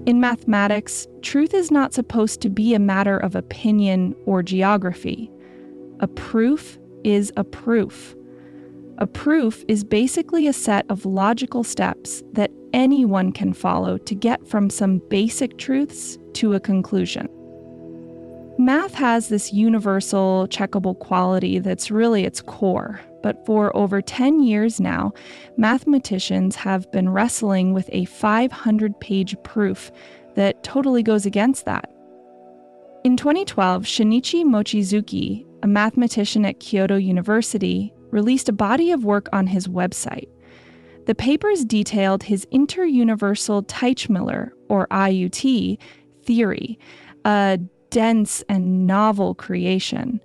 In mathematics, truth is not supposed to be a matter of opinion or geography. A proof is a proof. A proof is basically a set of logical steps that anyone can follow to get from some basic truths to a conclusion. Math has this universal, checkable quality that's really its core, but for over 10 years now, mathematicians have been wrestling with a 500-page proof that totally goes against that. In 2012, Shinichi Mochizuki, a mathematician at Kyoto University, released a body of work on his website. The papers detailed his interuniversal Teichmüller, or IUT, theory, a dense and novel creation.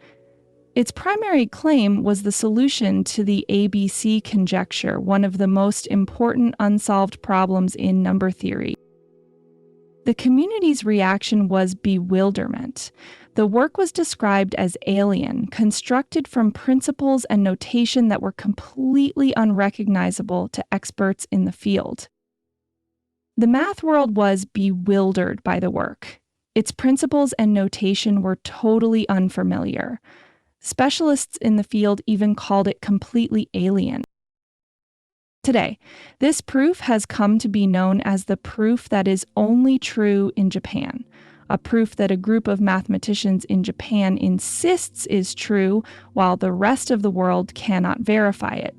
Its primary claim was the solution to the ABC conjecture, one of the most important unsolved problems in number theory. The community's reaction was bewilderment. The work was described as alien, constructed from principles and notation that were completely unrecognizable to experts in the field. The math world was bewildered by the work. Its principles and notation were totally unfamiliar. Specialists in the field even called it completely alien. Today, this proof has come to be known as the proof that is only true in Japan, a proof that a group of mathematicians in Japan insists is true while the rest of the world cannot verify it.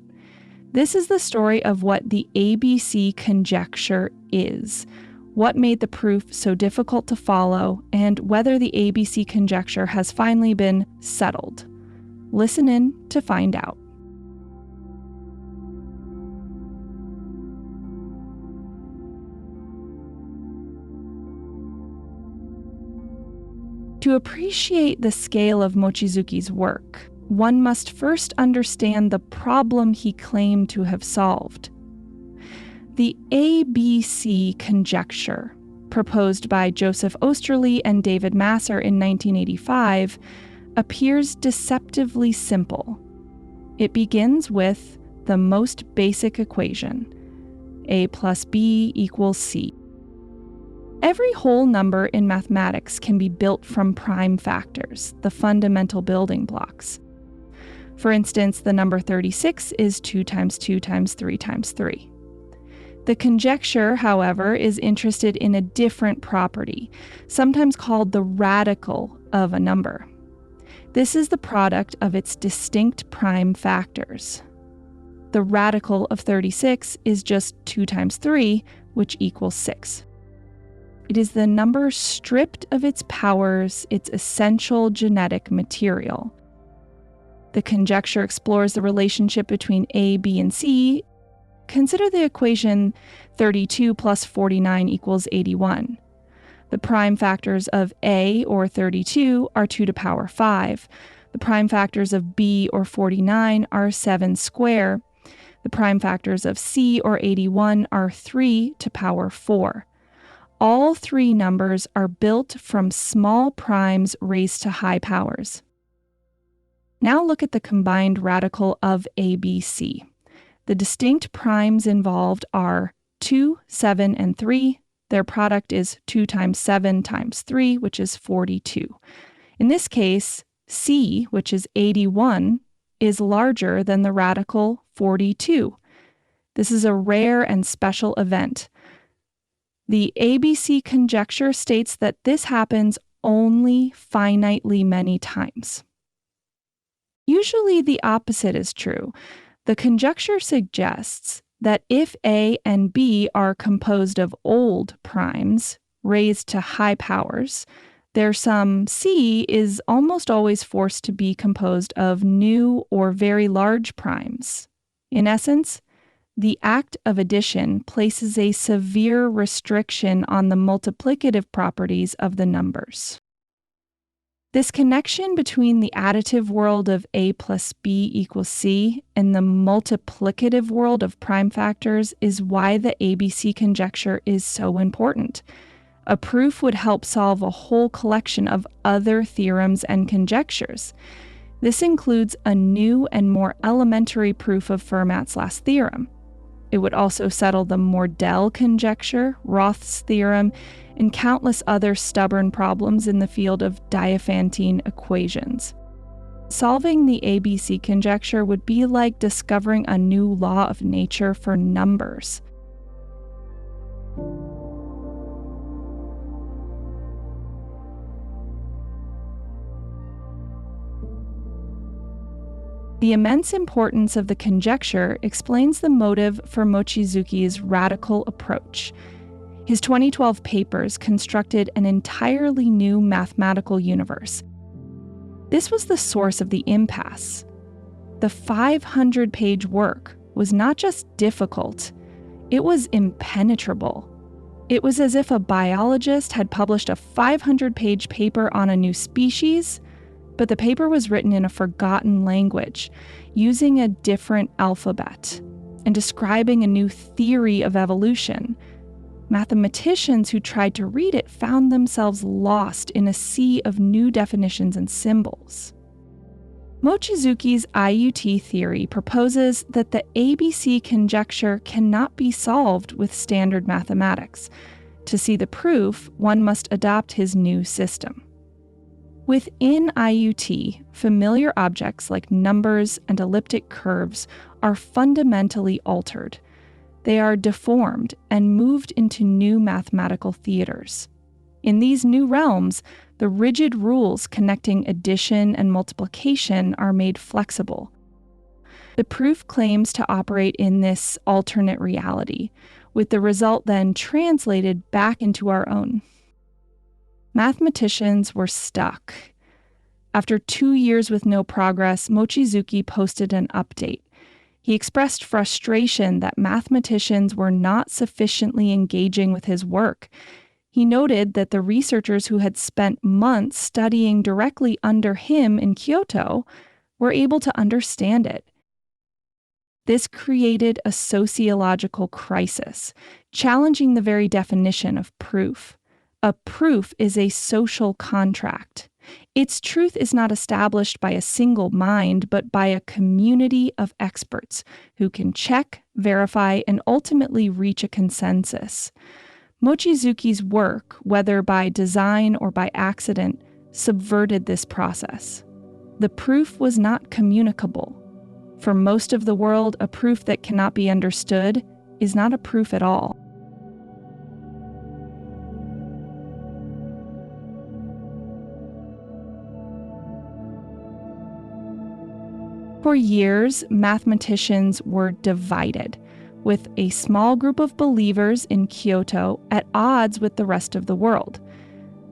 This is the story of what the ABC conjecture is, what made the proof so difficult to follow, and whether the ABC conjecture has finally been settled. Listen in to find out. To appreciate the scale of Mochizuki's work, one must first understand the problem he claimed to have solved. The ABC conjecture, proposed by Joseph Oesterle and David Masser in 1985, appears deceptively simple. It begins with the most basic equation, a plus b equals c. Every whole number in mathematics can be built from prime factors, the fundamental building blocks. For instance, the number 36 is 2 times 2 times 3 times 3. The conjecture, however, is interested in a different property, sometimes called the radical of a number. This is the product of its distinct prime factors. The radical of 36 is just 2 times 3, which equals 6. It is the number stripped of its powers, its essential genetic material. The conjecture explores the relationship between A, B, and C. Consider the equation 32 plus 49 equals 81. The prime factors of A, or 32, are 2 to the power 5. The prime factors of B, or 49, are 7 square. The prime factors of C, or 81, are 3 to the power 4. All three numbers are built from small primes raised to high powers. Now look at the combined radical of ABC. The distinct primes involved are 2, 7, and 3. Their product is 2 times 7 times 3, which is 42. In this case, C, which is 81, is larger than the radical 42. This is a rare and special event. The ABC conjecture states that this happens only finitely many times. Usually the opposite is true. The conjecture suggests that if A and B are composed of old primes raised to high powers, their sum C is almost always forced to be composed of new or very large primes. In essence, the act of addition places a severe restriction on the multiplicative properties of the numbers. This connection between the additive world of A plus B equals C and the multiplicative world of prime factors is why the ABC conjecture is so important. A proof would help solve a whole collection of other theorems and conjectures. This includes a new and more elementary proof of Fermat's last theorem. It would also settle the Mordell conjecture, Roth's theorem, and countless other stubborn problems in the field of Diophantine equations. Solving the ABC conjecture would be like discovering a new law of nature for numbers. The immense importance of the conjecture explains the motive for Mochizuki's radical approach. His 2012 papers constructed an entirely new mathematical universe. This was the source of the impasse. The 500-page work was not just difficult, it was impenetrable. It was as if a biologist had published a 500-page paper on a new species, but the paper was written in a forgotten language, using a different alphabet, and describing a new theory of evolution. Mathematicians who tried to read it found themselves lost in a sea of new definitions and symbols. Mochizuki's IUT theory proposes that the ABC conjecture cannot be solved with standard mathematics. To see the proof, one must adopt his new system. Within IUT, familiar objects like numbers and elliptic curves are fundamentally altered. They are deformed and moved into new mathematical theaters. In these new realms, the rigid rules connecting addition and multiplication are made flexible. The proof claims to operate in this alternate reality, with the result then translated back into our own. Mathematicians were stuck. After 2 years with no progress, Mochizuki posted an update. He expressed frustration that mathematicians were not sufficiently engaging with his work. He noted that the researchers who had spent months studying directly under him in Kyoto were able to understand it. This created a sociological crisis, challenging the very definition of proof. A proof is a social contract. Its truth is not established by a single mind, but by a community of experts who can check, verify, and ultimately reach a consensus. Mochizuki's work, whether by design or by accident, subverted this process. The proof was not communicable. For most of the world, a proof that cannot be understood is not a proof at all. For years, mathematicians were divided, with a small group of believers in Kyoto at odds with the rest of the world.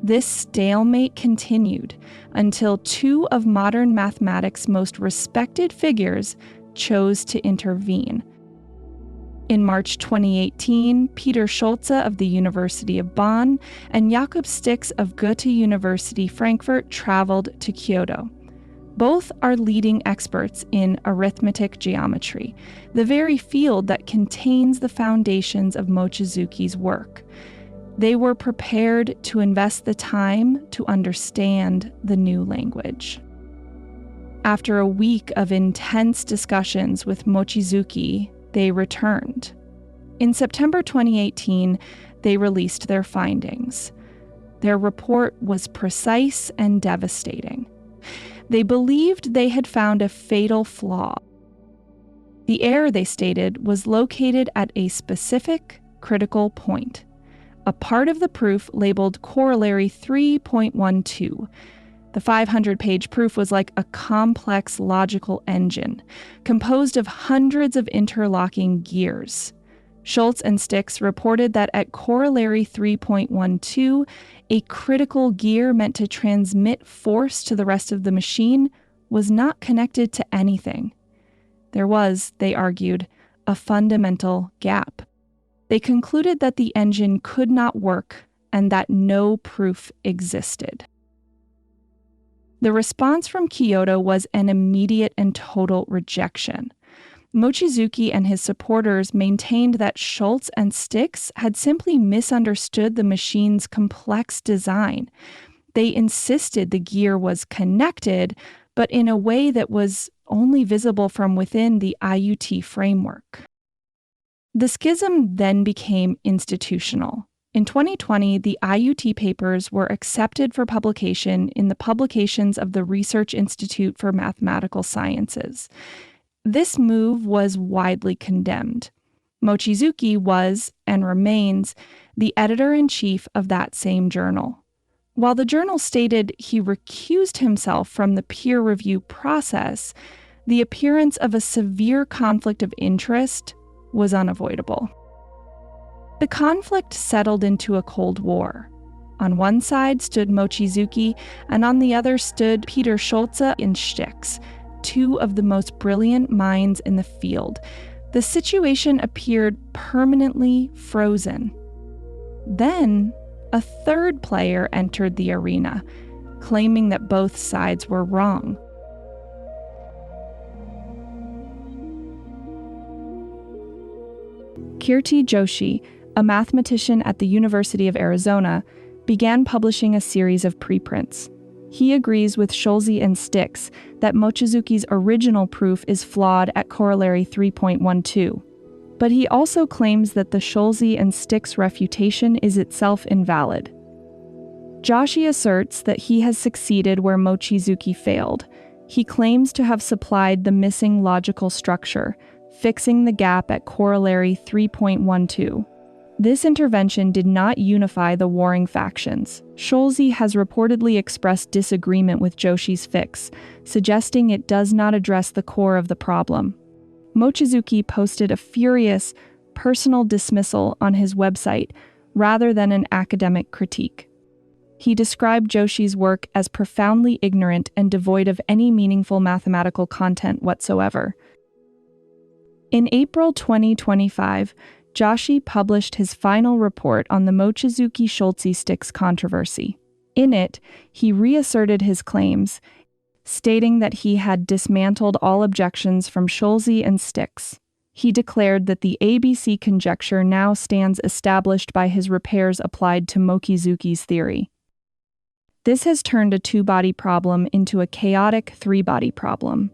This stalemate continued until two of modern mathematics' most respected figures chose to intervene. In March 2018, Peter Scholze of the University of Bonn and Jakob Stix of Goethe University Frankfurt traveled to Kyoto. Both are leading experts in arithmetic geometry, the very field that contains the foundations of Mochizuki's work. They were prepared to invest the time to understand the new language. After a week of intense discussions with Mochizuki, they returned. In September 2018, they released their findings. Their report was precise and devastating. They believed they had found a fatal flaw. The error, they stated, was located at a specific critical point, a part of the proof labeled Corollary 3.12. The 500-page proof was like a complex logical engine, composed of hundreds of interlocking gears. Scholze and Stix reported that at Corollary 3.12, a critical gear meant to transmit force to the rest of the machine was not connected to anything. There was, they argued, a fundamental gap. They concluded that the engine could not work and that no proof existed. The response from Kyoto was an immediate and total rejection. Mochizuki and his supporters maintained that Scholze and Stix had simply misunderstood the machine's complex design. They insisted the gear was connected, but in a way that was only visible from within the IUT framework. The schism then became institutional. In 2020, the IUT papers were accepted for publication in the Publications of the Research Institute for Mathematical Sciences. This move was widely condemned. Mochizuki was, and remains, the editor-in-chief of that same journal. While the journal stated he recused himself from the peer review process, the appearance of a severe conflict of interest was unavoidable. The conflict settled into a Cold War. On one side stood Mochizuki, and on the other stood Peter Scholze and Stix, two of the most brilliant minds in the field. The situation appeared permanently frozen. Then, a third player entered the arena, claiming that both sides were wrong. Kirti Joshi, a mathematician at the University of Arizona, began publishing a series of preprints. He agrees with Scholze and Stix that Mochizuki's original proof is flawed at Corollary 3.12, but he also claims that the Scholze and Stix refutation is itself invalid. Joshi asserts that he has succeeded where Mochizuki failed. He claims to have supplied the missing logical structure, fixing the gap at Corollary 3.12. This intervention did not unify the warring factions. Scholze has reportedly expressed disagreement with Joshi's fix, suggesting it does not address the core of the problem. Mochizuki posted a furious, personal dismissal on his website rather than an academic critique. He described Joshi's work as profoundly ignorant and devoid of any meaningful mathematical content whatsoever. In April 2025, Joshi published his final report on the Mochizuki-Scholze-Stix controversy. In it, he reasserted his claims, stating that he had dismantled all objections from Scholze and Stix. He declared that the ABC conjecture now stands established by his repairs applied to Mochizuki's theory. This has turned a two-body problem into a chaotic three-body problem.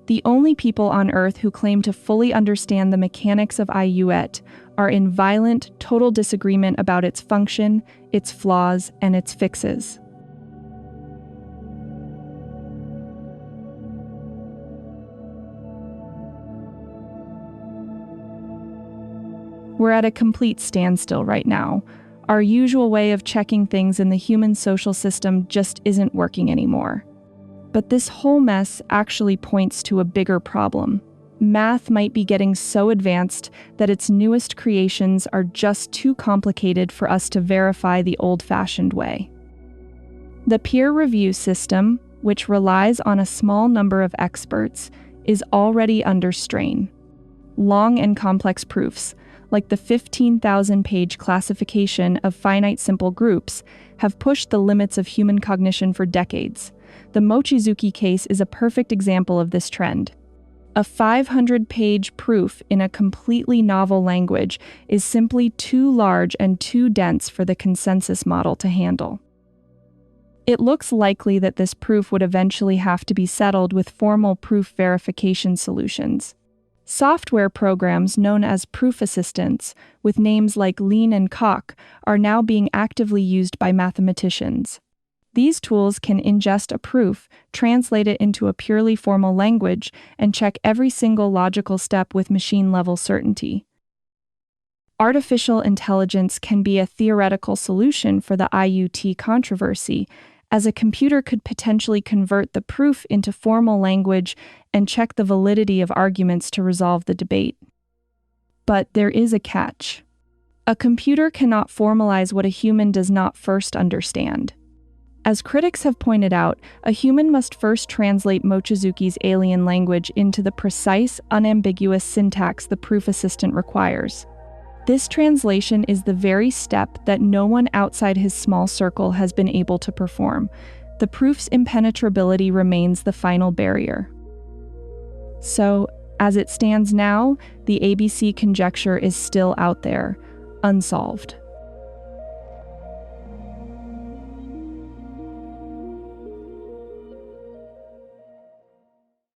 The only people on Earth who claim to fully understand the mechanics of IUT are in violent, total disagreement about its function, its flaws, and its fixes. We're at a complete standstill right now. Our usual way of checking things in the human social system just isn't working anymore. But this whole mess actually points to a bigger problem. Math might be getting so advanced that its newest creations are just too complicated for us to verify the old-fashioned way. The peer review system, which relies on a small number of experts, is already under strain. Long and complex proofs, like the 15,000-page classification of finite simple groups, have pushed the limits of human cognition for decades. The Mochizuki case is a perfect example of this trend. A 500-page proof in a completely novel language is simply too large and too dense for the consensus model to handle. It looks likely that this proof would eventually have to be settled with formal proof verification solutions. Software programs known as proof assistants, with names like Lean and Coq, are now being actively used by mathematicians. These tools can ingest a proof, translate it into a purely formal language, and check every single logical step with machine-level certainty. Artificial intelligence can be a theoretical solution for the IUT controversy, as a computer could potentially convert the proof into formal language and check the validity of arguments to resolve the debate. But there is a catch. A computer cannot formalize what a human does not first understand. As critics have pointed out, a human must first translate Mochizuki's alien language into the precise, unambiguous syntax the proof assistant requires. This translation is the very step that no one outside his small circle has been able to perform. The proof's impenetrability remains the final barrier. So, as it stands now, the ABC conjecture is still out there, unsolved.